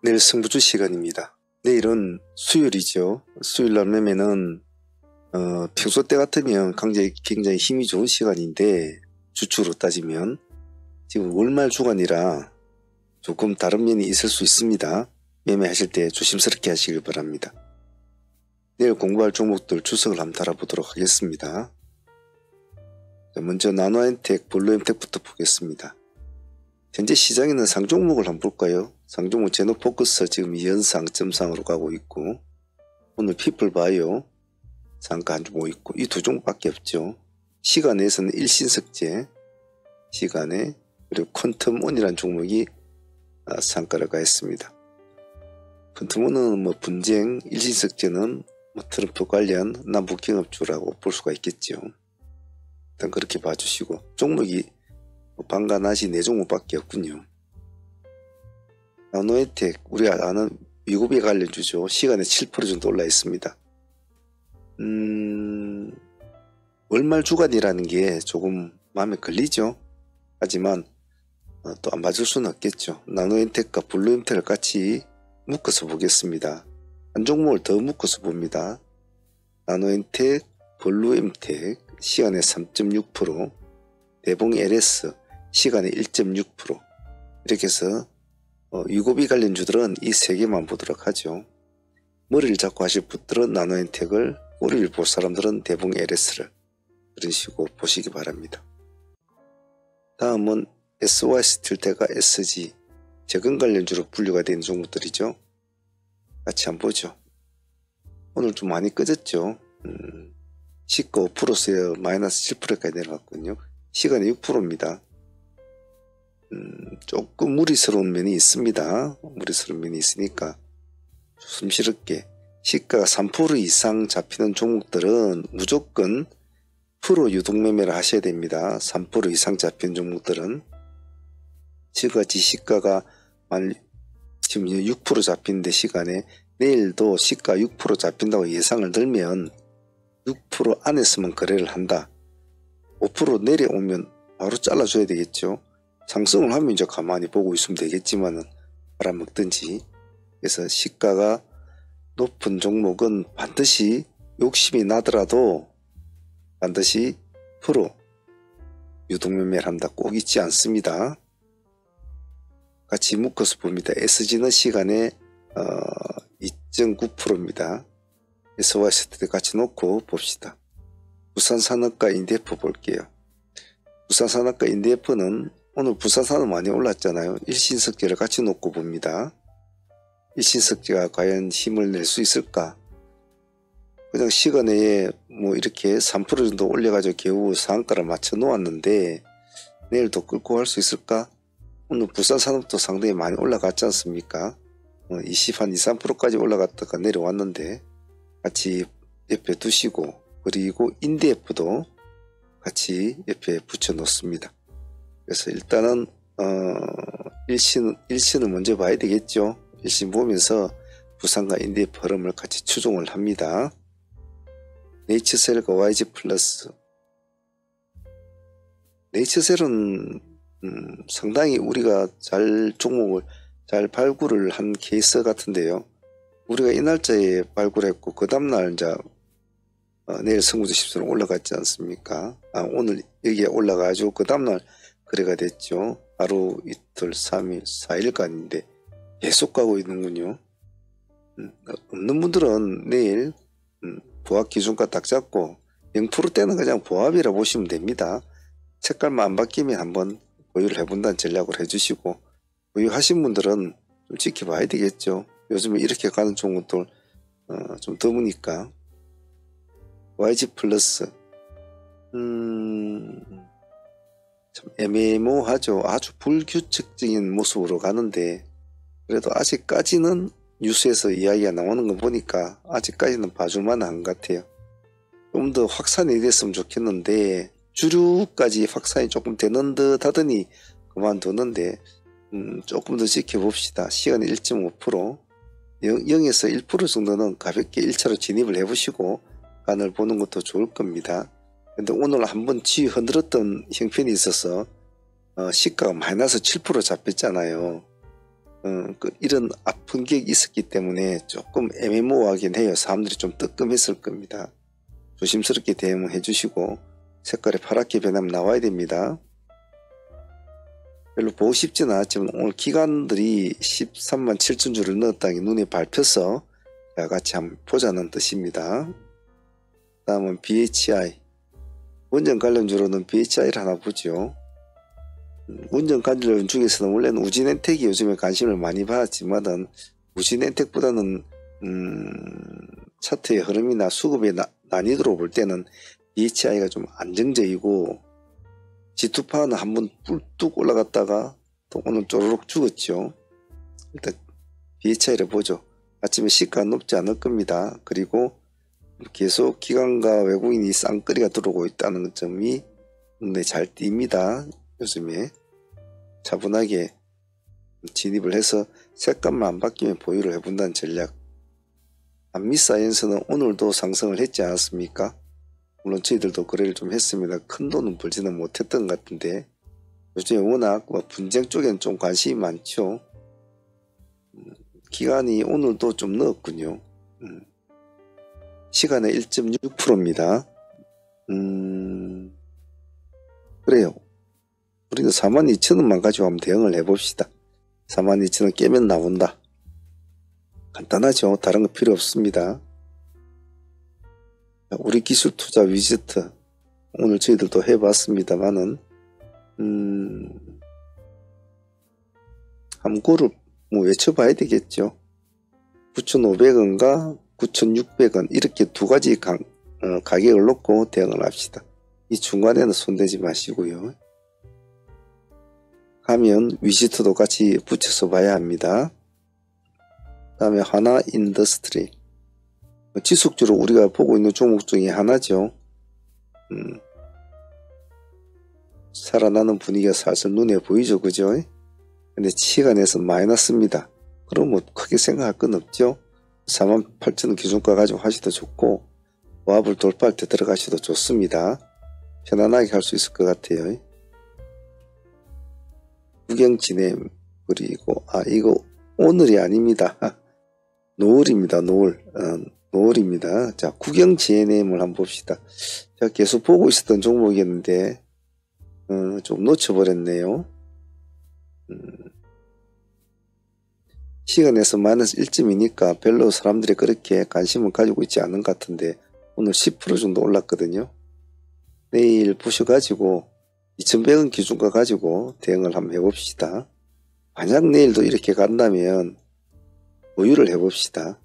내일 승부주 시간입니다. 내일은 수요일이죠. 수요일날 매매는 평소 때 같으면 굉장히 힘이 좋은 시간인데 주축으로 따지면 지금 월말 주간이라 조금 다른 면이 있을 수 있습니다. 매매하실 때 조심스럽게 하시길 바랍니다. 내일 공부할 종목들 주석을 한번 달아보도록 하겠습니다. 먼저 나노엔텍, 블루엠텍부터 보겠습니다. 현재 시장에는 상종목을 한번 볼까요? 상종목 제노포커스 지금 2연상점상으로 가고 있고, 오늘 피플바이오 상가 한 종목 있고, 이 두 종목밖에 없죠. 시간에서는 일신석재 시간에, 그리고 퀀텀온이라는 종목이 상가를 가했습니다. 퀀텀온은 분쟁, 일신석재는 트럼프 관련 남북경협주라고 볼 수가 있겠죠. 일단 그렇게 봐주시고, 종목이 방간하시 4종목밖에 없군요. 나노엔텍, 우리가 아는 미국에 관련주죠. 시간에 7% 정도 올라 있습니다. 월말 주간이라는 게 조금 마음에 걸리죠. 하지만 또 안 맞을 수는 없겠죠. 나노엔텍과 블루엠텍을 같이 묶어서 보겠습니다. 한 종목을 더 묶어서 봅니다. 나노엔텍, 블루엠텍 시간에 3.6%, 대봉 LS 시간에 1.6%, 이렇게 해서 위고비 관련주들은 이 세 개만 보도록 하죠. 머리를 잡고 하실 분들은 나노엔텍을, 꼬리를 볼 사람들은 대봉 LS를 그런 식으로 보시기 바랍니다. 다음은 SY스틸테가 SG, 재건 관련주로 분류가 되는 종목들이죠. 같이 한번 보죠. 오늘 좀 많이 꺼졌죠. 시가 5%에서 마이너스 7%까지 내려갔거든요. 시간이 6%입니다. 조금 무리스러운 면이 있습니다. 무리스러운 면이 있으니까 조심스럽게, 시가가 3% 이상 잡히는 종목들은 무조건 프로 유동매매를 하셔야 됩니다. 3% 이상 잡히는 종목들은. 지금까지 시가가 지금 6% 잡힌데 시간에 내일도 시가 6% 잡힌다고 예상을 들면 6% 안에서만 거래를 한다. 5% 내려오면 바로 잘라줘야 되겠죠. 상승을 하면 이제 가만히 보고 있으면 되겠지만은 팔아먹든지. 그래서 시가가 높은 종목은 반드시 욕심이 나더라도 반드시 프로 유동매매를 한다. 꼭 있지 않습니다. 같이 묶어서 봅니다. SG는 시간에 2.9%입니다. SY스틸테 같이 놓고 봅시다. 부산산업과 인디에프 볼게요. 부산산업과 인디에프는 오늘 부산산업 많이 올랐잖아요. 일신석재를 같이 놓고 봅니다. 일신석재가 과연 힘을 낼 수 있을까? 그냥 시간에 이렇게 3% 정도 올려가지고 겨우 상한가를 맞춰 놓았는데 내일도 끌고 갈 수 있을까? 오늘 부산산업도 상당히 많이 올라갔지 않습니까? 한 2~3%까지 올라갔다가 내려왔는데 같이 옆에 두시고, 그리고 인디에프도 같이 옆에 붙여 놓습니다. 그래서 일단은 일신을 먼저 봐야 되겠죠. 일신 보면서 부산과 인디에프 흐름을 같이 추종을 합니다. 네이처셀과 YG 플러스. 네이처셀은 상당히 우리가 종목을 잘 발굴을 한 케이스 같은데요. 우리가 이 날짜에 발굴했고 그 다음날 이제 내일 승부주 지수는 올라갔지 않습니까? 오늘 여기에 올라가지고 그 다음날 거래가 됐죠. 하루, 이틀, 3일, 4일간인데 계속 가고 있는군요. 없는 분들은 내일 보합 기준가 딱 잡고 0%대는 그냥 보합이라 보시면 됩니다. 색깔만 안 바뀌면 한번 보유를 해본다는 전략을 해주시고, 보유하신 분들은 좀 지켜봐야 되겠죠. 요즘에 이렇게 가는 종목들 좀 드무니까. YG 플러스 참 애매모호하죠. 아주 불규칙적인 모습으로 가는데 그래도 아직까지는 뉴스에서 이야기가 나오는 거 보니까 아직까지는 봐줄만한 것 같아요. 좀 더 확산이 됐으면 좋겠는데 주류까지 확산이 조금 되는 듯 하더니 그만두는데 조금 더 지켜봅시다. 시간이 1.5%, 0에서 1% 정도는 가볍게 1차로 진입을 해보시고 간을 보는 것도 좋을 겁니다. 근데 오늘 한번 쥐 흔들었던 형편이 있어서 시가가 마이너스 7% 잡혔잖아요. 이런 아픈 기억이 있었기 때문에 조금 애매모호하긴 해요. 사람들이 좀 뜨끔했을 겁니다. 조심스럽게 대응해 주시고 색깔이 파랗게 변하면 나와야 됩니다. 별로 보고 싶지는 않았지만 오늘 기관들이 13만 7천 줄을 넣었다는 게 눈에 밟혀서 같이 한번 보자는 뜻입니다. 다음은 BHI. 원전 관련주로는 BHI를 하나 보죠. 원전 관련 중에서는 원래는 우진엔텍이 요즘에 관심을 많이 받았지만은 우진엔텍보다는 차트의 흐름이나 수급의 난이도로 볼 때는 BHI가 좀 안정적이고 G2파는 한번 뿔뚝 올라갔다가 또 오늘 쪼르륵 죽었죠. 일단 BHI를 보죠. 아침에 시가 높지 않을 겁니다. 그리고 계속 기관과 외국인이 쌍끌이가 들어오고 있다는 점이 눈에 잘 띕니다. 요즘에 차분하게 진입을 해서 색감만 안 바뀌면 보유를 해본다는 전략. 한미사이언스는 오늘도 상승을 했지 않았습니까? 물론 저희들도 거래를 좀 했습니다. 큰 돈은 벌지는 못했던 것 같은데 요즘에 워낙 분쟁 쪽에는 좀 관심이 많죠. 기간이 오늘도 좀 넣었군요. 시간의 1.6%입니다. 그래요. 우리도 42,000원만 가지고 한번 대응을 해봅시다. 42,000원 깨면 나온다. 간단하죠. 다른 거 필요 없습니다. 우리 기술 투자 위즈트 오늘 저희들도 해봤습니다만은 함고를 뭐 외쳐봐야 되겠죠. 9,500원과 9,600원 이렇게 두 가지 가격을 놓고 대응을 합시다. 이 중간에는 손대지 마시고요. 하면 위지트도 같이 붙여서 봐야 합니다. 다음에 하나 인더스트리 지속적으로 우리가 보고 있는 종목 중에 하나죠. 살아나는 분위기가 살살 눈에 보이죠. 그죠? 근데 시간에서 마이너스입니다. 그럼 뭐 크게 생각할 건 없죠. 48,000원 기준가 가지고 하셔도 좋고 보합을 돌파할 때 들어가셔도 좋습니다. 편안하게 할 수 있을 것 같아요. 구경 진행 그리고 이거 오늘이 아닙니다. 노을입니다. 노을입니다. 자, 구경 GNM을 한번 봅시다. 제가 계속 보고 있었던 종목이었는데 좀 놓쳐버렸네요. 시간에서 마이너스 1점이니까 별로 사람들이 그렇게 관심을 가지고 있지 않은 것 같은데 오늘 10% 정도 올랐거든요. 내일 보셔가지고 2,100원 기준가 가지고 대응을 한번 해봅시다. 만약 내일도 이렇게 간다면 보유를 해봅시다.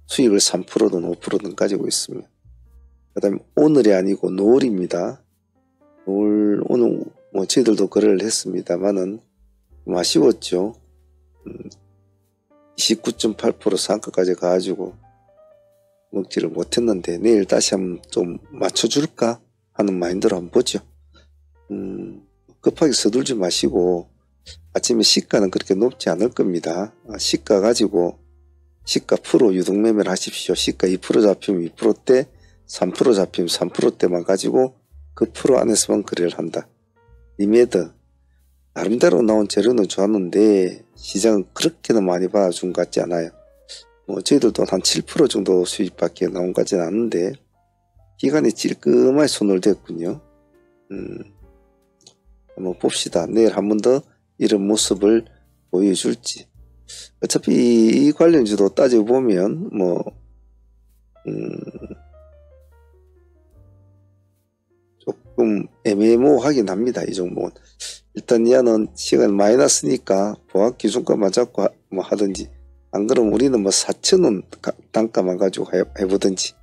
수익을 3%든 5%든 가지고 있으면. 그 다음에 오늘이 아니고 노을입니다. 오늘 뭐 저희들도 거래를 했습니다만은 좀 아쉬웠죠. 29.8% 상가까지 가가지고 먹지를 못했는데 내일 다시 한번 좀 맞춰줄까 하는 마인드로 한번 보죠. 급하게 서둘지 마시고 아침에 시가는 그렇게 높지 않을 겁니다. 시가 가지고 시가 프로 유동매매를 하십시오. 시가 2% 잡히면 2%대 3% 잡히면 3%대만 가지고 그 프로 안에서만 거래를 한다. 리메드 나름대로 나온 재료는 좋았는데 시장은 그렇게는 많이 봐준 것 같지 않아요. 뭐 저희들도 한 7% 정도 수익밖에 나온 것 같지는 않은데 기간이 찔끔하게 손을 댔군요. 한번 봅시다. 내일 한 번 더 이런 모습을 보여줄지. 어차피 이 관련주도 따지고 보면 뭐 조금 애매모호하긴 합니다. 이 종목은. 일단 얘는 시간 마이너스니까 보합 기준가만 잡고 뭐 하든지 안 그러면 우리는 뭐 4,000원 단가만 가지고 해보든지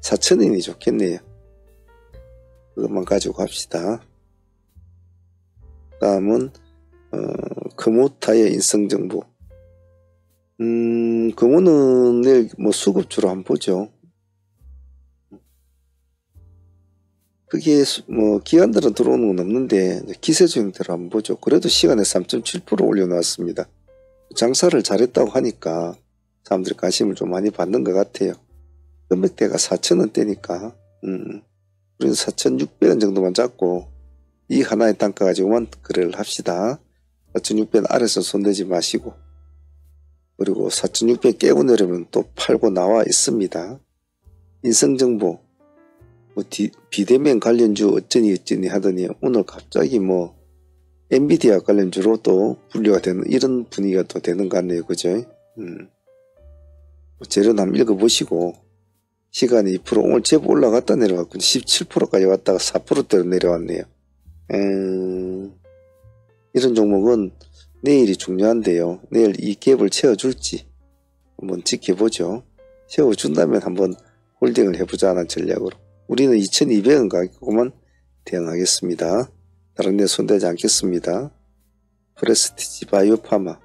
4,000원이 좋겠네요. 그것만 가지고 합시다. 다음은 금호타의 인성정보. 금호는 내일 뭐 수급주로 한번 보죠. 그게 뭐 기관들은 들어오는 건 없는데 기세조형대로 한번 보죠. 그래도 시간에 3.7% 올려놨습니다. 장사를 잘했다고 하니까 사람들이 관심을 좀 많이 받는 것 같아요. 금액대가 4,000원대니까 우리는 4,600원 정도만 잡고 이 하나의 단가 가지고만 거래를 합시다. 4,600원 아래서 손대지 마시고 그리고 4,600 깨고 내려면 또 팔고 나와 있습니다. 인성정보 뭐 비대면 관련주 어쩌니 하더니 오늘 갑자기 뭐 엔비디아 관련주로 또 분류가 되는 이런 분위기가 또 되는 것 같네요. 그죠? 재료는 한번 읽어보시고 시간이 2% 오늘 제법 올라갔다 내려갔고 17%까지 왔다가 4%대로 내려왔네요. 이런 종목은 내일이 중요한데요. 내일 이 갭을 채워줄지 한번 지켜보죠. 채워준다면 한번 홀딩을 해보자 하는 전략으로 우리는 2200원 가격으로만 대응하겠습니다. 다른 데 손대지 않겠습니다. 프레스티지 바이오파마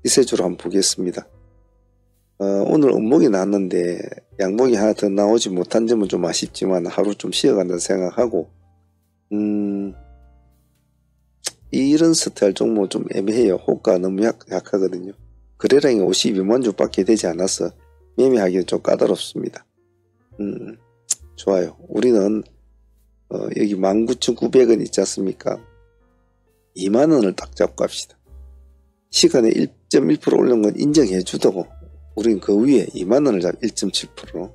이세주로 한번 보겠습니다. 오늘 음목이 나왔는데 양목이 하나 더 나오지 못한 점은 좀 아쉽지만 하루 좀 쉬어간다 생각하고 이런 스타일 종목 좀 애매해요. 호가가 너무 약하거든요. 거래량이 52만 주밖에 되지 않아서 매매하기는 좀 까다롭습니다. 좋아요. 우리는 여기 19,900원 있지 않습니까? 2만원을 딱 잡고 합시다. 시간에 1.1% 오른 건 인정해 주더고 우린 그 위에 2만원을 잡 1.7%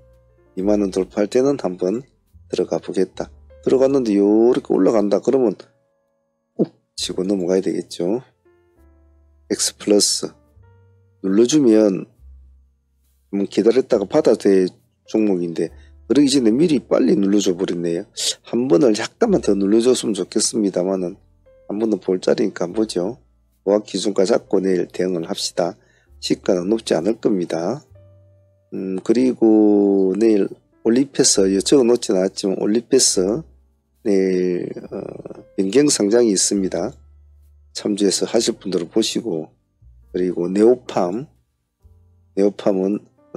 2만원 돌파할 때는 한번 들어가 보겠다. 들어갔는데 요렇게 올라간다 그러면 욱 치고 넘어가야 되겠죠. X 플러스 눌러주면 한번 기다렸다가 받아도 될 종목인데 그러기 전에 미리 빨리 눌러줘 버렸네요. 한 번을 약간만 더 눌러줬으면 좋겠습니다만은 한 번은 볼 자리니까 한번 보죠. 보합 기준가 잡고 내일 대응을 합시다. 시가는 높지 않을 겁니다. 그리고 내일 올리패스 적어 놓지는 않았지만 올리패스 내일 변경 상장이 있습니다. 참조해서 하실 분들은 보시고 그리고 네오팜은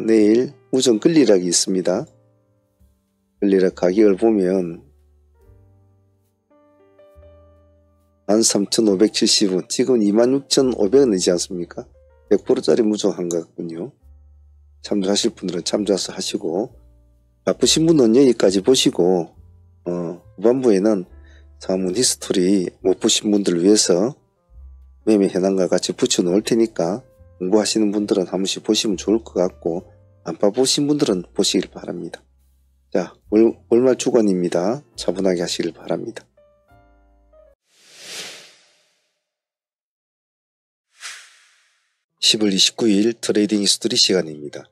내일 우정 끌리락이 있습니다. 끌리락 가격을 보면 13,570원 지금 26,500원이지 않습니까? 100%짜리 무조건 것 같군요. 참조하실 분들은 참조해서 하시고 바쁘신 분은 여기까지 보시고 후반부에는 자문 히스토리 못 보신 분들을 위해서 매매 현황과 같이 붙여 놓을 테니까 공부하시는 분들은 한 번씩 보시면 좋을 것 같고 안 봐보신 분들은 보시길 바랍니다. 자, 월말 주간입니다. 차분하게 하시길 바랍니다. (10월 29일) 트레이딩 히스토리 시간입니다.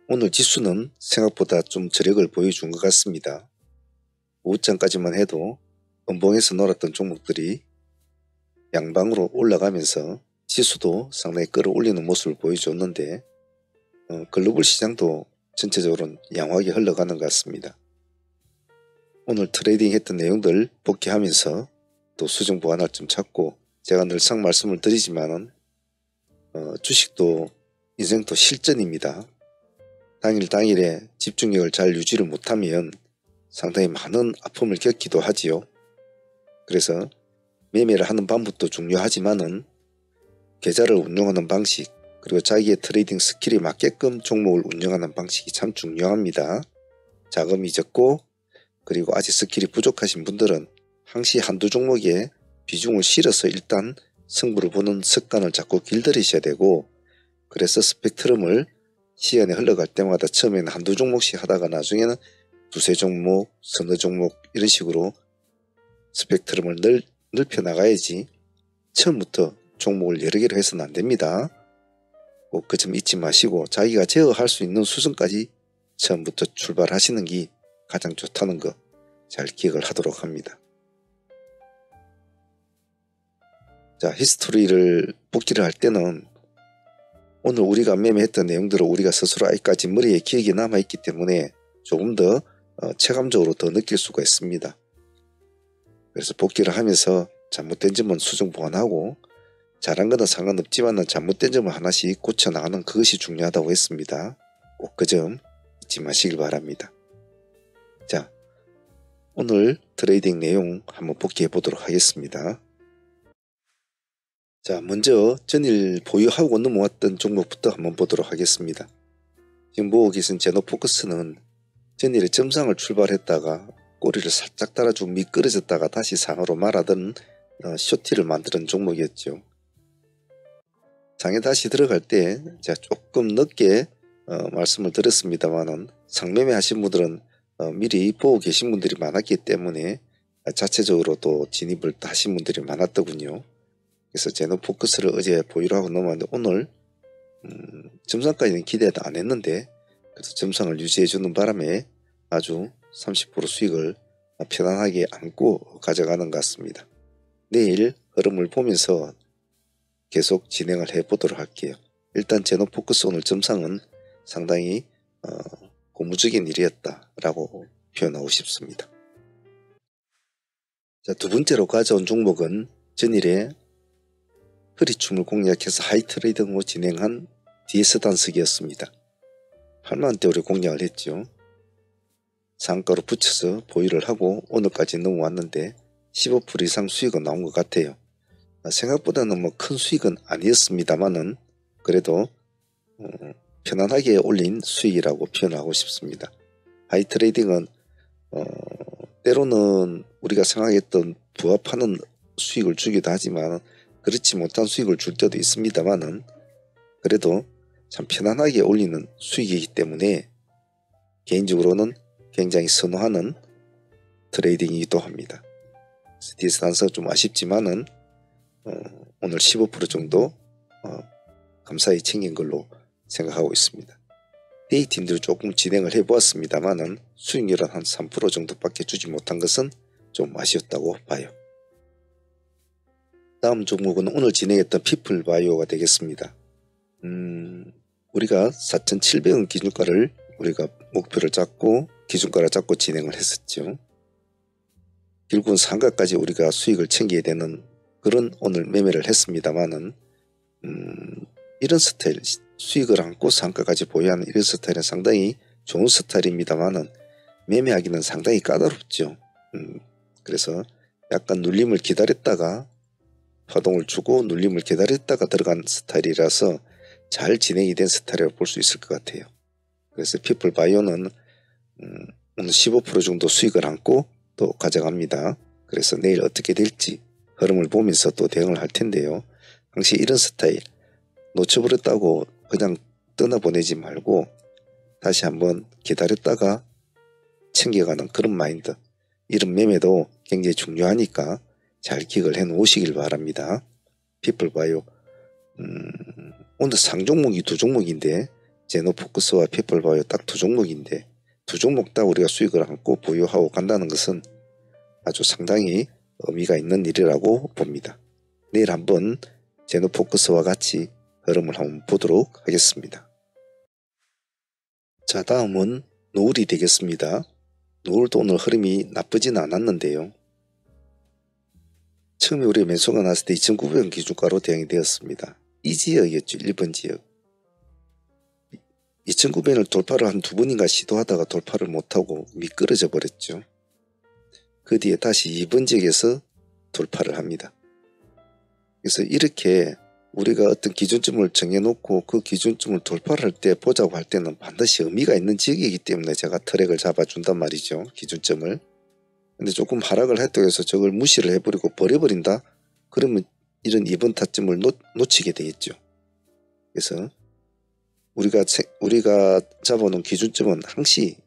오늘 지수는 생각보다 좀 저력을 보여준 것 같습니다. 오후장까지만 해도 음봉에서 놀았던 종목들이 양방으로 올라가면서 지수도 상당히 끌어올리는 모습을 보여줬는데 글로벌 시장도 전체적으로 양호하게 흘러가는 것 같습니다. 오늘 트레이딩 했던 내용들 복귀하면서 또 수정 보완할 점 찾고 제가 늘상 말씀을 드리지만은 주식도 인생도 실전입니다. 당일에 집중력을 잘 유지를 못하면 상당히 많은 아픔을 겪기도 하지요. 그래서 매매를 하는 방법도 중요하지만은 계좌를 운용하는 방식 그리고 자기의 트레이딩 스킬에 맞게끔 종목을 운영하는 방식이 참 중요합니다. 자금이 적고 그리고 아직 스킬이 부족하신 분들은 항시 한두 종목에 비중을 실어서 일단 승부를 보는 습관을 자꾸 길들이셔야 되고 그래서 스펙트럼을 시간이 흘러갈 때마다 처음에는 한두 종목씩 하다가 나중에는 두세 종목, 서너 종목 이런 식으로 스펙트럼을 넓혀 나가야지 처음부터 종목을 여러 개로 해서는 안 됩니다. 꼭 그 점 잊지 마시고 자기가 제어할 수 있는 수준까지 처음부터 출발하시는 게 가장 좋다는 거 잘 기억을 하도록 합니다. 자, 히스토리를 복기를 할 때는 오늘 우리가 매매했던 내용들을 우리가 스스로 아직까지 머리에 기억이 남아있기 때문에 조금 더 체감적으로 더 느낄 수가 있습니다. 그래서 복기를 하면서 잘못된 점은 수정 보완하고 잘한 거는 상관없지만 잘못된 점을 하나씩 고쳐나가는 그것이 중요하다고 했습니다. 꼭 그 점 잊지 마시길 바랍니다. 자, 오늘 트레이딩 내용 한번 복기해 보도록 하겠습니다. 자, 먼저 전일 보유하고 넘어왔던 종목부터 한번 보도록 하겠습니다. 지금 보고 계신 제노포커스는 전일에 점상을 출발했다가 꼬리를 살짝 달아주고 미끄러졌다가 다시 상으로 말아든 쇼티를 만드는 종목이었죠. 장에 다시 들어갈 때 제가 조금 늦게 말씀을 드렸습니다만은 상매매 하신 분들은 미리 보고 계신 분들이 많았기 때문에 자체적으로 또 진입을 하신 분들이 많았더군요. 그래서 제노포커스를 어제 보유를 하고 넘어왔는데 오늘 점상까지는 기대도 안 했는데 그래서 점상을 유지해 주는 바람에 아주 30% 수익을 편안하게 안고 가져가는 것 같습니다. 내일 흐름을 보면서 계속 진행을 해 보도록 할게요. 일단 제노포커스 오늘 점상은 상당히 고무적인 일이었다라고 표현하고 싶습니다. 자, 두 번째로 가져온 종목은 전일에 허리춤을 공략해서 하이트레이딩으로 진행한 DS 단석이었습니다. 8만원대 우리 공략을 했죠. 상가로 붙여서 보유를 하고 오늘까지 넘어왔는데 15% 이상 수익은 나온 것 같아요. 생각보다는 뭐 큰 수익은 아니었습니다만은 그래도 편안하게 올린 수익이라고 표현하고 싶습니다. 하이트레이딩은 때로는 우리가 생각했던 부합하는 수익을 주기도 하지만 그렇지 못한 수익을 줄 때도 있습니다만은 그래도 참 편안하게 올리는 수익이기 때문에 개인적으로는 굉장히 선호하는 트레이딩이기도 합니다. DS 단석 좀 아쉽지만은 오늘 15% 정도 감사히 챙긴 걸로 생각하고 있습니다. 데이팀들이 조금 진행을 해보았습니다만은 수익률은 한 3% 정도밖에 주지 못한 것은 좀 아쉬웠다고 봐요. 다음 종목은 오늘 진행했던 피플바이오가 되겠습니다. 우리가 4,700원 기준가를 우리가 목표를 잡고 기준가를 잡고 진행을 했었죠. 결국은 상가까지 우리가 수익을 챙겨야 되는 그런 오늘 매매를 했습니다만은 이런 스타일 수익을 안고 상가까지 보유하는 이런 스타일은 상당히 좋은 스타일입니다만은 매매하기는 상당히 까다롭죠. 그래서 약간 눌림을 기다렸다가 파동을 주고 눌림을 기다렸다가 들어간 스타일이라서 잘 진행이 된 스타일이라고 볼 수 있을 것 같아요. 그래서 피플바이오는 오늘 15% 정도 수익을 안고 또 가져갑니다. 그래서 내일 어떻게 될지 흐름을 보면서 또 대응을 할 텐데요. 당시 이런 스타일 놓쳐버렸다고 그냥 떠나보내지 말고 다시 한번 기다렸다가 챙겨가는 그런 마인드, 이런 매매도 굉장히 중요하니까 잘 기억을 해 놓으시길 바랍니다. 피플바이오 오늘 상종목이 두 종목인데 제노포커스와 피플바이오 딱 두 종목인데 두 종목 다 우리가 수익을 안고 보유하고 간다는 것은 아주 상당히 의미가 있는 일이라고 봅니다. 내일 한번 제노포커스와 같이 흐름을 한번 보도록 하겠습니다. 자, 다음은 노을이 되겠습니다. 노을도 오늘 흐름이 나쁘진 않았는데요. 처음에 우리 매수가 났을 때 2,900원 기준가로 대응이 되었습니다. 이 지역이었죠. 1번 지역. 2,900원을 돌파를 한 두 번인가 시도하다가 돌파를 못하고 미끄러져 버렸죠. 그 뒤에 다시 2번 지역에서 돌파를 합니다. 그래서 이렇게 우리가 어떤 기준점을 정해놓고 그 기준점을 돌파를 할 때 보자고 할 때는 반드시 의미가 있는 지역이기 때문에 제가 트랙을 잡아준단 말이죠. 기준점을. 근데 조금 하락을 했다고 해서 저걸 무시를 해버리고 버려버린다? 그러면 이런 2번 타점을 놓치게 되겠죠. 그래서 우리가 잡아놓은 기준점은 항시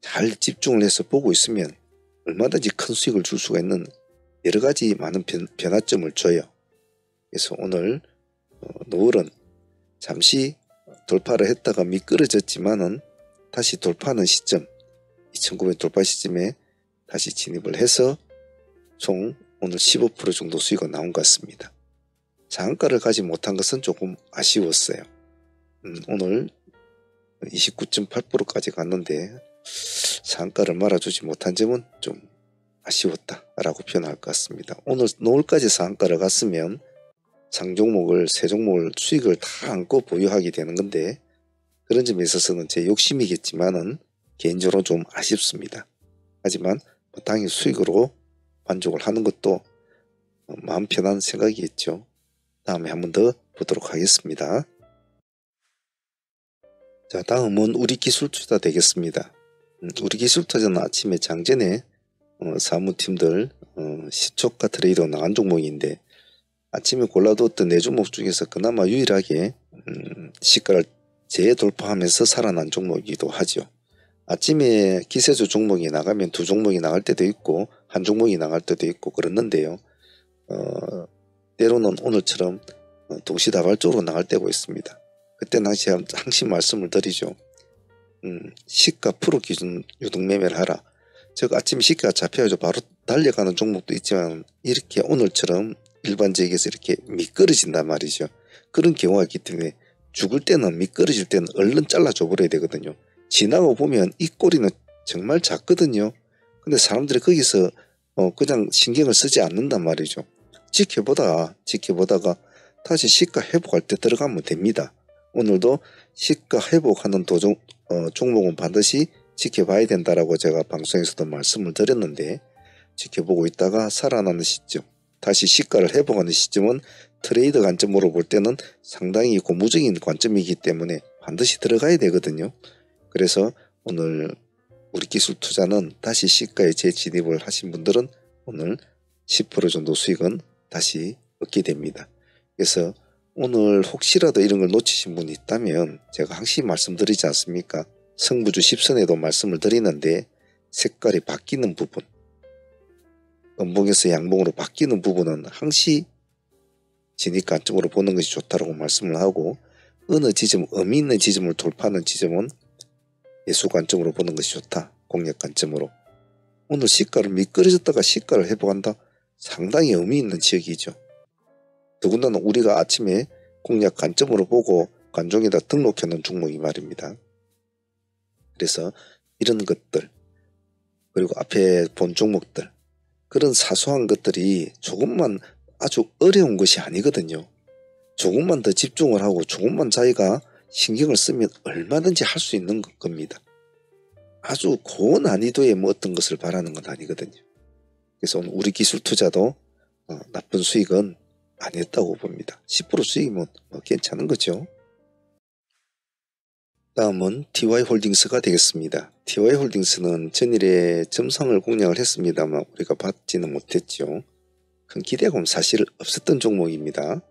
잘 집중을 해서 보고 있으면 얼마든지 큰 수익을 줄 수가 있는 여러가지 많은 변화점을 줘요. 그래서 오늘 노을은 잠시 돌파를 했다가 미끄러졌지만은 다시 돌파하는 시점 2,900 돌파 시점에 다시 진입을 해서 총 오늘 15% 정도 수익이 나온 것 같습니다. 상한가를 가지 못한 것은 조금 아쉬웠어요. 오늘 29.8%까지 갔는데 상한가를 말아주지 못한 점은 좀 아쉬웠다라고 표현할 것 같습니다. 오늘 노을까지 상한가를 갔으면 상종목을 세 종목을 수익을 다 안고 보유하게 되는 건데 그런 점에 있어서는 제 욕심이겠지만은 개인적으로 좀 아쉽습니다. 하지만 당일 수익으로 만족을 하는 것도 마음 편한 생각이겠죠. 다음에 한 번 더 보도록 하겠습니다. 자, 다음은 우리기술투자 되겠습니다. 우리기술투자는 아침에 장전에 사무팀들 시초가 트레이더 나간 종목인데 아침에 골라두었던 4종목 중에서 그나마 유일하게 시가를 재돌파하면서 살아난 종목이기도 하죠. 아침에 기세주 종목이 나가면 2종목이 나갈 때도 있고 1종목이 나갈 때도 있고 그렇는데요. 때로는 오늘처럼 동시다발적으로 나갈 때가 있습니다. 그때는 항상 말씀을 드리죠. 시가 프로 기준 유동매매를 하라. 즉 아침에 시가가 잡혀야죠. 바로 달려가는 종목도 있지만 이렇게 오늘처럼 일반적에서 이렇게 미끄러진단 말이죠. 그런 경우가 있기 때문에 죽을 때는 미끄러질 때는 얼른 잘라줘 버려야 되거든요. 지나고 보면 이 꼬리는 정말 작거든요. 근데 사람들이 거기서 그냥 신경을 쓰지 않는단 말이죠. 지켜보다가 다시 시가 회복할 때 들어가면 됩니다. 오늘도 시가 회복하는 종목은 반드시 지켜봐야 된다라고 제가 방송에서도 말씀을 드렸는데 지켜보고 있다가 살아나는 시점, 다시 시가를 회복하는 시점은 트레이더 관점으로 볼 때는 상당히 고무적인 관점이기 때문에 반드시 들어가야 되거든요. 그래서 오늘 우리 기술 투자는 다시 시가에 재진입을 하신 분들은 오늘 10% 정도 수익은 다시 얻게 됩니다. 그래서 오늘 혹시라도 이런 걸 놓치신 분이 있다면 제가 항상 말씀드리지 않습니까? 성부주 10선에도 말씀을 드리는데 색깔이 바뀌는 부분, 음봉에서 양봉으로 바뀌는 부분은 항시 진입 관점으로 보는 것이 좋다고 말씀을 하고 어느 지점, 의미 있는 지점을 돌파하는 지점은 예수 관점으로 보는 것이 좋다. 공략 관점으로. 오늘 시가를 미끄러졌다가 시가를 회복한다. 상당히 의미 있는 지역이죠. 더군다나 우리가 아침에 공략 관점으로 보고 관종에다 등록해 놓은 종목이 말입니다. 그래서 이런 것들 그리고 앞에 본 종목들 그런 사소한 것들이 조금만 아주 어려운 것이 아니거든요. 조금만 더 집중을 하고 조금만 자기가 신경을 쓰면 얼마든지 할 수 있는 겁니다. 아주 고난이도의 어떤 것을 바라는 건 아니거든요. 그래서 오늘 우리 기술 투자도 나쁜 수익은 아니었다고 봅니다. 10% 수익이면 괜찮은 거죠. 다음은 TY홀딩스가 되겠습니다. TY홀딩스는 전일에 점상을 공략을 했습니다만 우리가 받지는 못했죠. 큰 기대감은 사실 없었던 종목입니다.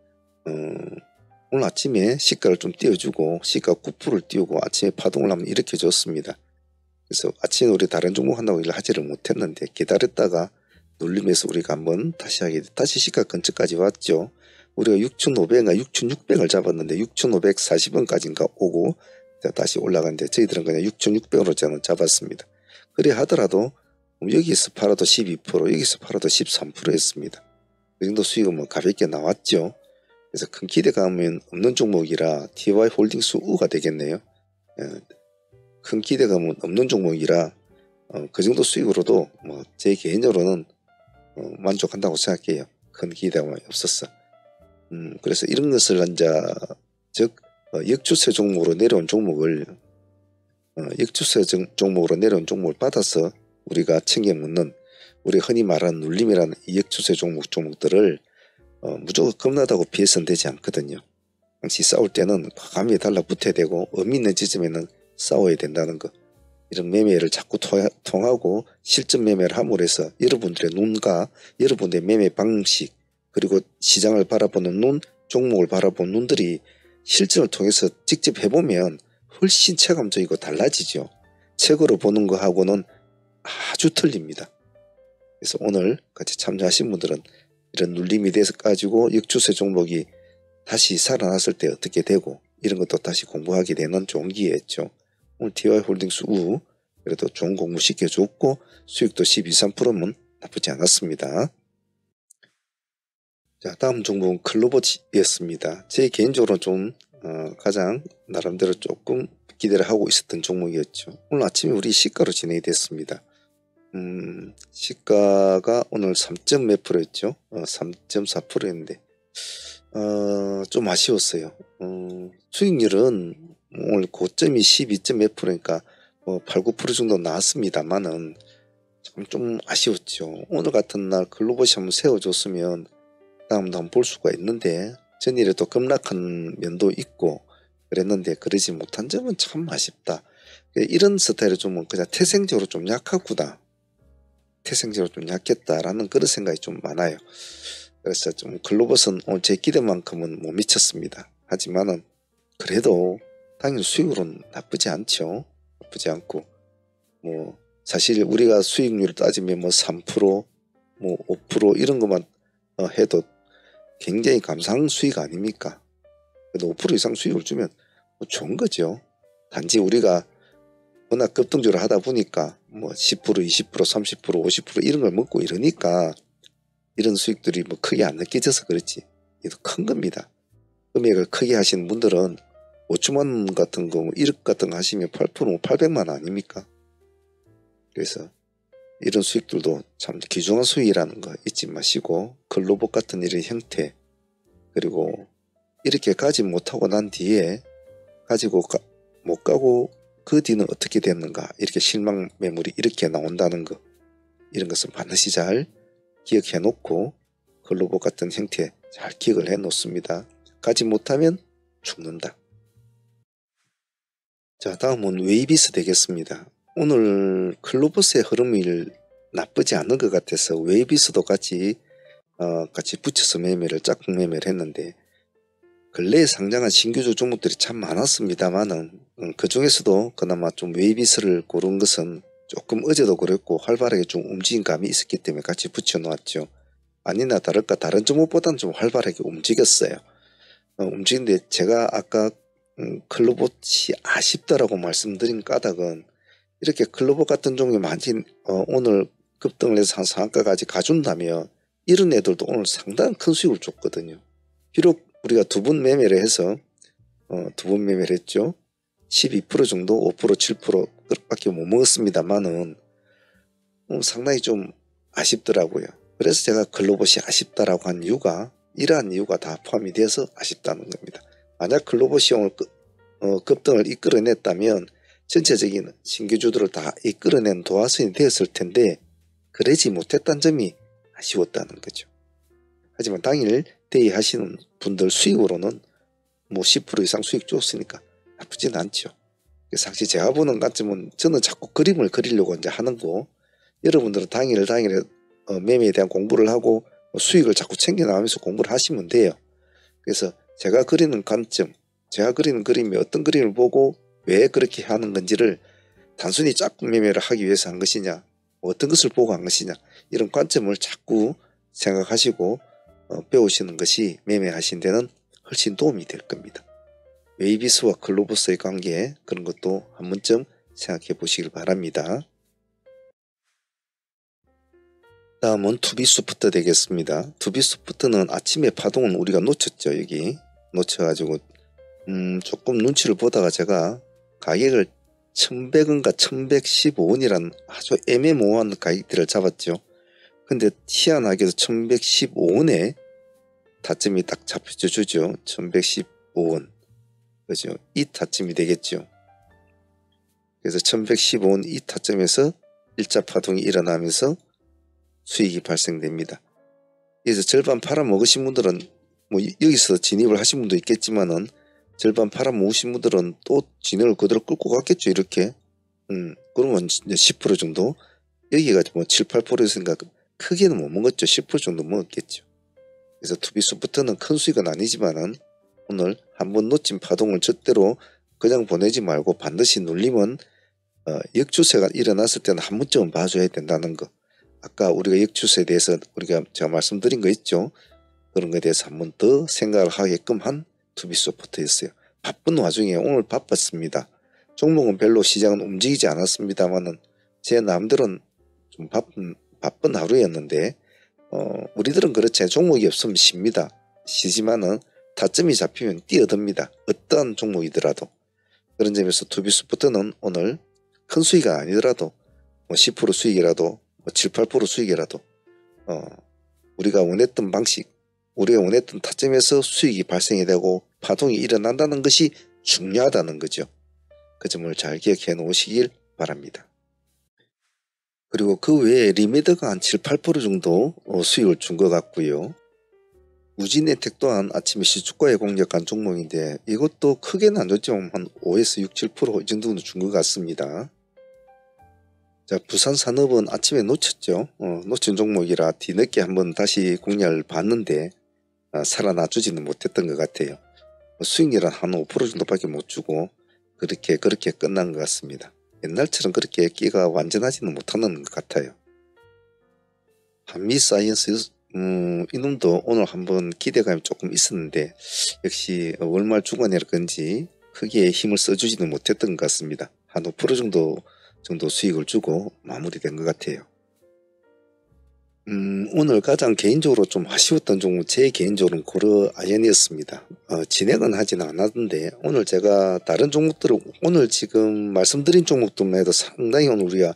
오늘 아침에 시가를 좀 띄워주고 시가 9%를 띄우고 아침에 파동을 한번 일으켜줬습니다. 그래서 아침에 우리 다른 종목 한다고 하지를 못했는데 기다렸다가 눌림에서 우리가 한번 다시 시가 근처까지 왔죠. 우리가 6,500인가 6,600을 잡았는데 6,540원까지인가 오고 다시 올라갔는데 저희들은 그냥 6,600으로 저는 잡았습니다. 그래 하더라도 여기서 팔아도 12% 여기서 팔아도 13% 했습니다. 그 정도 수익은 가볍게 나왔죠. 그래서 큰 기대감은 없는 종목이라 TY홀딩스 우가 되겠네요. 큰 기대감은 없는 종목이라 그 정도 수익으로도 제 개인적으로는 만족한다고 생각해요. 큰 기대감이 없었어. 그래서 이런 것을 즉 역추세 종목으로 내려온 종목을 종목으로 내려온 종목을 받아서 우리가 챙겨 묻는 우리 흔히 말하는 눌림이라는 이 역추세 종목들을 무조건 겁나다고 피해서는 되지 않거든요. 당시 싸울 때는 과감히 달라붙어야 되고 의미 있는 지점에는 싸워야 된다는 것. 이런 매매를 자꾸 통하고 실전 매매를 함으로 해서 여러분들의 눈과 여러분들의 매매 방식 그리고 시장을 바라보는 눈, 종목을 바라보는 눈들이 실전을 통해서 직접 해보면 훨씬 체감적이고 달라지죠. 책으로 보는 거하고는 아주 틀립니다. 그래서 오늘 같이 참여하신 분들은 이런 눌림이 돼서 가지고 역추세 종목이 다시 살아났을 때 어떻게 되고 이런 것도 다시 공부하게 되는 좋은 기회였죠. 오늘 TY홀딩스 우 그래도 좋은 공부 시켜줬고 수익도 12~13%면 나쁘지 않았습니다. 자, 다음 종목은 클로버였습니다. 제 개인적으로 좀 가장 나름대로 조금 기대를 하고 있었던 종목이었죠. 오늘 아침에 우리 시가로 진행이 됐습니다. 시가가 오늘 3점 몇 %였죠? 3.4%였는데 좀 아쉬웠어요. 수익률은 오늘 고점이 12점 몇 %니까 8~9% 정도 나왔습니다만은 좀 아쉬웠죠. 오늘 같은 날 글로벌이 한번 세워줬으면 다음도 한번 볼 수가 있는데 전일에 또 급락한 면도 있고 그랬는데 그러지 못한 점은 참 아쉽다. 이런 스타일을 좀 그냥 태생적으로 좀 약하구나. 태생적으로 좀 약했다라는 그런 생각이 좀 많아요. 그래서 좀 글로봇은 오늘 제 기대만큼은 못 미쳤습니다. 하지만은 그래도 당연히 수익으로는 나쁘지 않죠. 나쁘지 않고 뭐 사실 우리가 수익률을 따지면 뭐 3% 뭐 5% 이런 것만 해도 굉장히 감사한 수익 아닙니까? 그래도 5% 이상 수익을 주면 뭐 좋은 거죠. 단지 우리가 워낙 급등주를 하다 보니까 뭐 10%, 20%, 30%, 50% 이런 걸 먹고 이러니까 이런 수익들이 뭐 크게 안 느껴져서 그렇지. 이도 큰 겁니다. 금액을 크게 하시는 분들은 5천만 같은 거 1억 같은 거 하시면 8% 800만 아닙니까? 그래서 이런 수익들도 참 귀중한 수익이라는 거 잊지 마시고 글로봇 같은 이런 형태 그리고 이렇게 가지 못하고 난 뒤에 가지고 못 가고 그 뒤는 어떻게 됐는가 이렇게 실망 매물이 이렇게 나온다는 거 이런 것은 반드시 잘 기억해 놓고 글로봇 같은 형태 잘 기억을 해 놓습니다. 가지 못하면 죽는다. 자 다음은 웨이비스 되겠습니다. 오늘 글로봇의 흐름이 나쁘지 않은 것 같아서 웨이비스도 같이 붙여서 매매를 짝꿍 매매를 했는데 근래에 상장한 신규주 종목들이 참 많았습니다만은 그 중에서도 그나마 좀 웨이비스를 고른 것은 조금 어제도 그랬고 활발하게 좀 움직인 감이 있었기 때문에 같이 붙여 놓았죠. 아니나 다를까 다른 종목보다는 좀 활발하게 움직였어요. 움직이는데 제가 아까 클로봇이 아쉽다라고 말씀드린 까닭은 이렇게 클로봇 같은 종목이 많이 오늘 급등을 해서 한 상한가까지 가준다면 이런 애들도 오늘 상당히 큰 수익을 줬거든요. 비록 우리가 두 번 매매를 해서 두 번 매매를 했죠. 12% 정도 5% 7% 밖에 못 먹었습니다만은 상당히 좀 아쉽더라고요. 그래서 제가 글로봇이 아쉽다라고 한 이유가 이러한 이유가 다 포함이 돼서 아쉽다는 겁니다. 만약 글로봇이 오늘 급등을 이끌어냈다면 전체적인 신규주들을 다 이끌어낸 도화선이 되었을 텐데 그러지 못했다는 점이 아쉬웠다는 거죠. 하지만 당일 대의하시는 분들 수익으로는 뭐 10% 이상 수익 줬으니까 나쁘진 않죠. 사실 제가 보는 관점은 저는 자꾸 그림을 그리려고 이제 하는 거 여러분들은 당일에 매매에 대한 공부를 하고 수익을 자꾸 챙겨나가면서 공부를 하시면 돼요. 그래서 제가 그리는 관점 제가 그리는 그림이 어떤 그림을 보고 왜 그렇게 하는 건지를 단순히 짝꿍 매매를 하기 위해서 한 것이냐 어떤 것을 보고 한 것이냐 이런 관점을 자꾸 생각하시고 배우시는 것이 매매하신 데는 훨씬 도움이 될 겁니다. 웨이비스와 글로봇의 관계 그런 것도 한 번쯤 생각해 보시길 바랍니다. 다음은 투비소프트 되겠습니다. 투비소프트는 아침에 파동은 우리가 놓쳤죠. 여기 놓쳐가지고 조금 눈치를 보다가 제가 가격을 1100원과 1115원이라는 아주 애매모호한 가격대를 잡았죠. 근데 희한하게도 1115원에 타점이 딱 잡혀주죠. 1115원 그죠? 이 타점이 되겠죠. 그래서 1115원 이 타점에서 일자 파동이 일어나면서 수익이 발생됩니다. 그래서 절반 팔아먹으신 분들은 뭐 여기서 진입을 하신 분도 있겠지만은 절반 팔아먹으신 분들은 또 진행을 그대로 끌고 갔겠죠. 이렇게 그러면 10% 정도 여기가 뭐 7, 8%였으니까 크게는 못 먹었죠. 10% 정도 먹었겠죠. 그래서 투비소프트는 큰 수익은 아니지만은 오늘 한번 놓친 파동을 절대로 그냥 보내지 말고 반드시 눌리면 역추세가 일어났을 때는 한 번쯤은 봐줘야 된다는 거. 아까 우리가 역추세에 대해서 제가 말씀드린 거 있죠. 그런 거에 대해서 한 번 더 생각을 하게끔 한 투비소프트였어요. 바쁜 와중에 오늘 바빴습니다. 종목은 별로 시장은 움직이지 않았습니다만은 제 남들은 좀 바쁜 하루였는데 우리들은 그렇지 종목이 없으면 쉽니다. 쉬지만은 타점이 잡히면 뛰어듭니다. 어떠한 종목이더라도. 그런 점에서 투비소프트는 오늘 큰 수익은 아니더라도 뭐 10% 수익이라도 뭐 7, 8% 수익이라도 우리가 원했던 방식 우리가 원했던 타점에서 수익이 발생이 되고 파동이 일어난다는 것이 중요하다는 거죠. 그 점을 잘 기억해 놓으시길 바랍니다. 그리고 그 외에 리메드가 한 7, 8% 정도 수익을 준 것 같고요. 우진에텍 또한 아침에 시초가에 공략한 종목인데 이것도 크게는 안 줬지만 한 5에서 6, 7% 이 정도는 준 것 같습니다. 자, 부산산업은 아침에 놓쳤죠. 놓친 종목이라 뒤늦게 한번 다시 공략을 봤는데 살아나주지는 못했던 것 같아요. 수익률은 한 5% 정도밖에 못 주고 그렇게 끝난 것 같습니다. 옛날처럼 그렇게 끼가 완전하지는 못하는 것 같아요. 한미사이언스 이놈도 오늘 한번 기대감이 조금 있었는데 역시 월말 주간이라 그런지 크게 힘을 써주지는 못했던 것 같습니다. 한 5% 정도 수익을 주고 마무리된 것 같아요. 오늘 가장 개인적으로 좀 아쉬웠던 종목, 제 개인적으로는 고려 아연이었습니다. 진행은 하지는 않았는데 오늘 제가 다른 종목들을 오늘 지금 말씀드린 종목들만 해도 상당히 오늘 우리가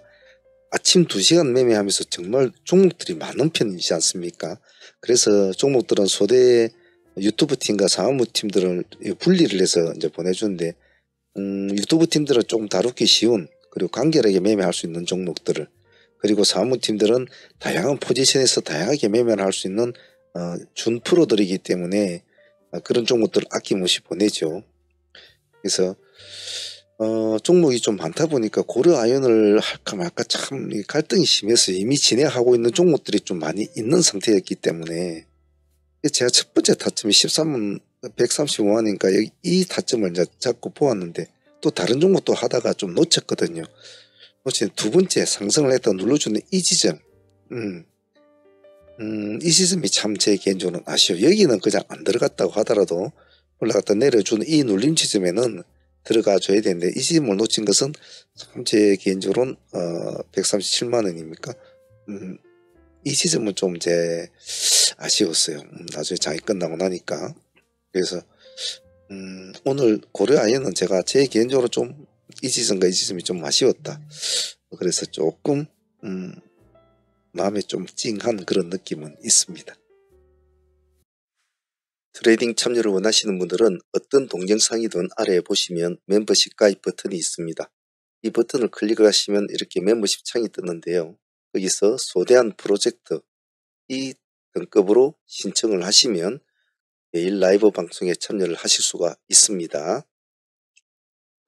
아침 2시간 매매하면서 정말 종목들이 많은 편이지 않습니까? 그래서 종목들은 소대 유튜브 팀과 사무팀들을 분리를 해서 이제 보내주는데 유튜브 팀들은 조금 다루기 쉬운 그리고 간결하게 매매할 수 있는 종목들을, 그리고 사무팀들은 다양한 포지션에서 다양하게 매매를 할 수 있는 준 프로들이기 때문에 그런 종목들을 아낌없이 보내죠. 그래서 종목이 좀 많다 보니까 고려 아연을 할까 말까 참 갈등이 심해서 이미 진행하고 있는 종목들이 좀 많이 있는 상태였기 때문에 제가 첫 번째 타점이 13분 135원이니까 이 타점을 이제 잡고 보았는데 또 다른 종목도 하다가 좀 놓쳤거든요. 놓친 두 번째 상승을 했다 눌러주는 이 지점, 이 지점이 참 제 개인적으로는 아쉬워요. 여기는 그냥 안 들어갔다고 하더라도 올라갔다 내려주는 이 눌림 지점에는 들어가 줘야 되는데 이 지점을 놓친 것은 참 제 개인적으로는 137만원입니까? 이 지점은 좀 제 아쉬웠어요. 나중에 장이 끝나고 나니까. 그래서 오늘 고려 아연은 제가 제 개인적으로 좀 이 지점과 이 지점이 좀 아쉬웠다. 그래서 조금 마음에 좀 찡한 그런 느낌은 있습니다. 트레이딩 참여를 원하시는 분들은 어떤 동영상이든 아래에 보시면 멤버십 가입 버튼이 있습니다. 이 버튼을 클릭을 하시면 이렇게 멤버십 창이 뜨는데요. 여기서 소대한 프로젝트 이 등급으로 신청을 하시면 매일 라이브 방송에 참여를 하실 수가 있습니다.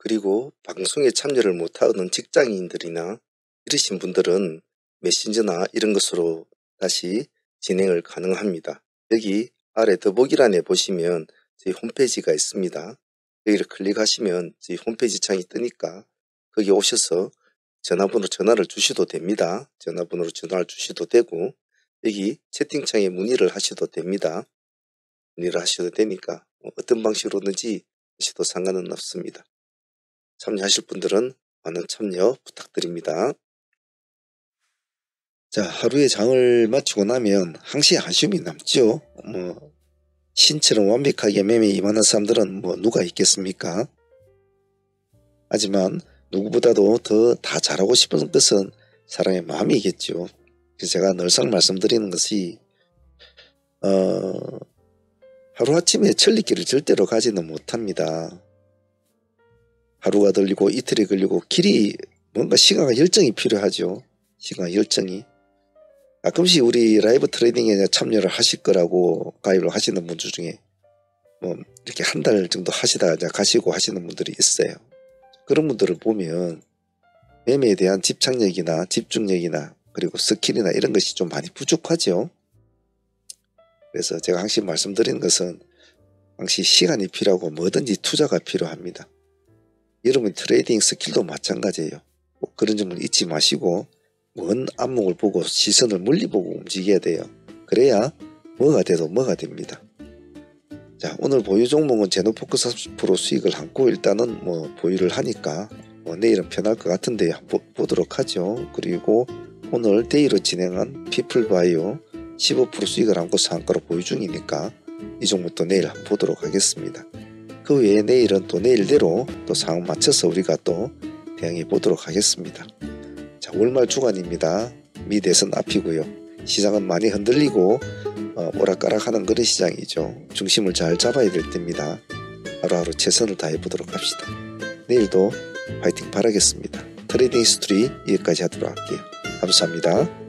그리고 방송에 참여를 못하는 직장인들이나 이러신 분들은 메신저나 이런 것으로 다시 진행을 가능합니다. 여기 아래 더보기란에 보시면 저희 홈페이지가 있습니다. 여기를 클릭하시면 저희 홈페이지 창이 뜨니까 거기 오셔서 전화를 주셔도 됩니다. 전화번호로 전화를 주셔도 되고 여기 채팅창에 문의를 하셔도 됩니다. 문의를 하셔도 되니까 어떤 방식으로든지 하셔도 상관은 없습니다. 참여하실 분들은 많은 참여 부탁드립니다. 자, 하루의 장을 마치고 나면 항시 아쉬움이 남죠. 신처럼 완벽하게 매매 임하는 사람들은 누가 있겠습니까? 하지만 누구보다도 더 다 잘하고 싶은 것은 사람의 마음이겠죠. 그래서 제가 늘상 말씀드리는 것이 하루아침에 천리길을 절대로 가지는 못합니다. 하루가 걸리고 이틀이 걸리고 길이 뭔가 시간과 열정이 필요하죠. 시간과 열정이. 가끔씩 우리 라이브 트레이딩에 참여를 하실 거라고 가입을 하시는 분들 중에 이렇게 한 달 정도 하시다가 이제 가시고 하시는 분들이 있어요. 그런 분들을 보면 매매에 대한 집착력이나 집중력이나 그리고 스킬이나 이런 것이 좀 많이 부족하죠. 그래서 제가 항상 말씀드리는 것은 항상 시간이 필요하고 뭐든지 투자가 필요합니다. 여러분 트레이딩 스킬도 마찬가지예요. 그런 점을 잊지 마시고 먼 안목을 보고 시선을 멀리 보고 움직여야 돼요. 그래야 뭐가 돼도 뭐가 됩니다. 자, 오늘 보유 종목은 제노포커스 30% 수익을 안고 일단은 보유를 하니까 내일은 편할 것 같은데 한번 보도록 하죠. 그리고 오늘 데이로 진행한 피플바이오 15% 수익을 안고 상한가로 보유 중이니까 이 종목도 내일 한번 보도록 하겠습니다. 그 외에 내일은 또 내일대로 또 상황 맞춰서 우리가 또 대응해 보도록 하겠습니다. 자, 월말 주간입니다. 미 대선 앞이고요. 시장은 많이 흔들리고 오락가락하는 그런 시장이죠. 중심을 잘 잡아야 될 때입니다. 하루하루 최선을 다해 보도록 합시다. 내일도 파이팅 바라겠습니다. 트레이딩 히스토리 여기까지 하도록 할게요. 감사합니다.